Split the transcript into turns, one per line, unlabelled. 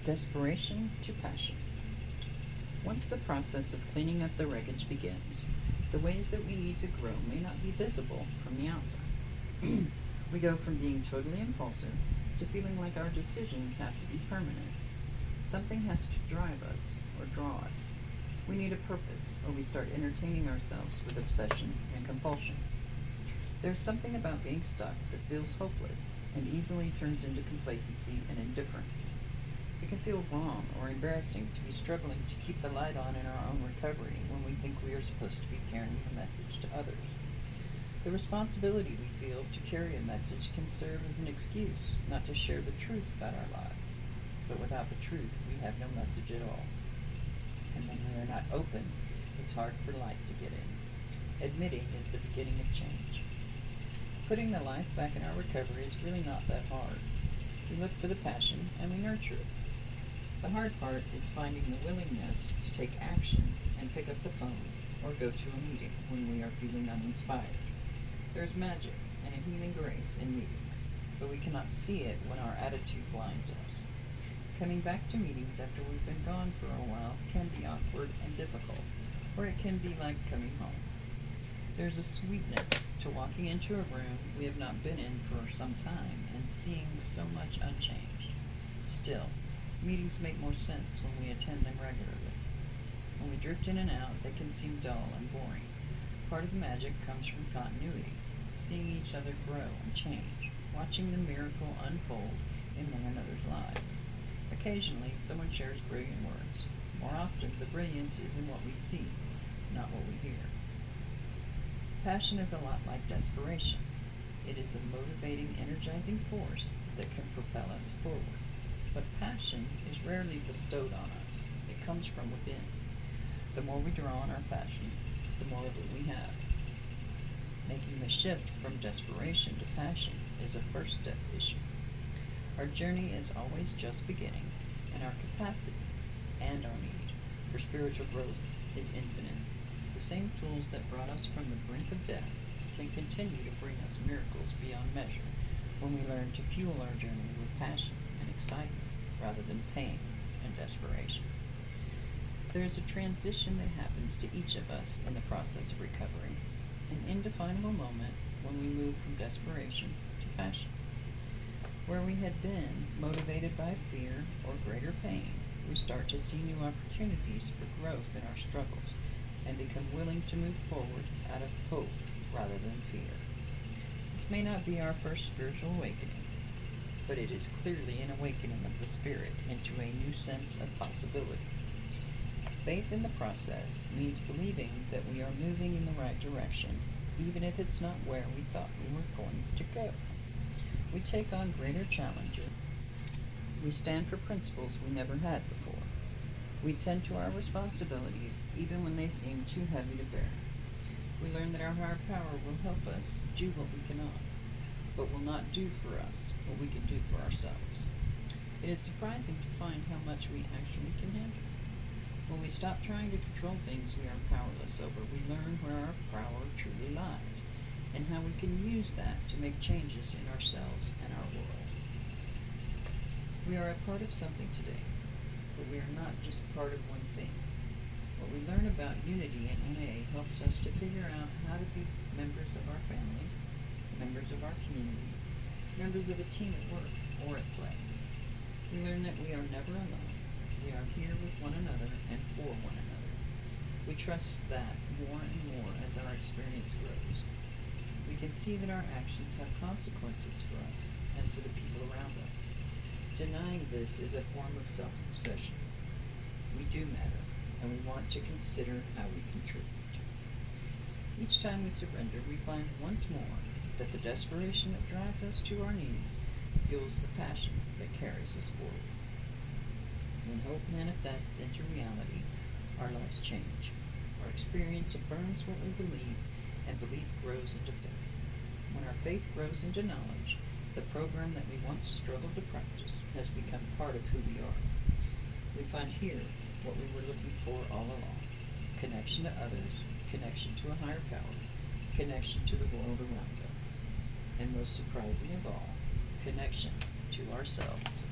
Desperation to passion. Once the process of cleaning up the wreckage begins, the ways that we need to grow may not be visible from the outside. We go from being totally impulsive to feeling like our decisions have to be permanent. Something has to drive us or draw us. We need a purpose, or we start entertaining ourselves with obsession and compulsion. There's something about being stuck that feels hopeless and easily turns into complacency and indifference. It can feel wrong or embarrassing to be struggling to keep the light on in our own recovery when we think we are supposed to be carrying a message to others. The responsibility we feel to carry a message can serve as an excuse not to share the truth about our lives. But without the truth, we have no message at all. And when we are not open, it's hard for light to get in. Admitting is the beginning of change. Putting the life back in our recovery is really not that hard. We look for the passion and we nurture it. The hard part is finding the willingness to take action and pick up the phone or go to a meeting when we are feeling uninspired. There is magic and a healing grace in meetings, but we cannot see it when our attitude blinds us. Coming back to meetings after we've been gone for a while can be awkward and difficult, or it can be like coming home. There's a sweetness to walking into a room we have not been in for some time and seeing so much unchanged. Still, meetings make more sense when we attend them regularly. When we drift in and out, they can seem dull and boring. Part of the magic comes from continuity, seeing each other grow and change, watching the miracle unfold in one another's lives. Occasionally, someone shares brilliant words. More often, the brilliance is in what we see, not what we hear. Passion is a lot like desperation. It is a motivating, energizing force that can propel us forward. But passion is rarely bestowed on us. It comes from within. The more we draw on our passion, the more of it we have. Making the shift from desperation to passion is a first step issue. Our journey is always just beginning, and our capacity and our need for spiritual growth is infinite. The same tools that brought us from the brink of death can continue to bring us miracles beyond measure when we learn to fuel our journey with passion and excitement rather than pain and desperation. There is a transition that happens to each of us in the process of recovery, an indefinable moment when we move from desperation to passion. Where we had been motivated by fear or greater pain, we start to see new opportunities for growth in our struggles and become willing to move forward out of hope rather than fear. This may not be our first spiritual awakening, but it is clearly an awakening of the spirit into a new sense of possibility. Faith in the process means believing that we are moving in the right direction, even if it's not where we thought we were going to go. We take on greater challenges. We stand for principles we never had before. We tend to our responsibilities even when they seem too heavy to bear. We learn that our higher power will help us do what we cannot, but will not do for us what we can do for ourselves. It is surprising to find how much we actually can handle. When we stop trying to control things we are powerless over, we learn where our power truly lies and how we can use that to make changes in ourselves and our world. We are a part of something today, but we are not just part of one thing. What we learn about unity in NA helps us to figure out how to be members of our families, members of our communities, members of a team at work or at play. We learn that we are never alone. We are here with one another and for one another. We trust that more and more as our experience grows. We can see that our actions have consequences for us and for the people around us. Denying this is a form of self-obsession. We do matter, and we want to consider how we contribute. Each time we surrender, we find once more that the desperation that drives us to our knees fuels the passion that carries us forward. When hope manifests into reality, our lives change. Our experience affirms what we believe, and belief grows into faith. When our faith grows into knowledge, the program that we once struggled to practice has become part of who we are. We find here what we were looking for all along: connection to others, connection to a higher power, connection to the world around us, and most surprising of all, connection to ourselves.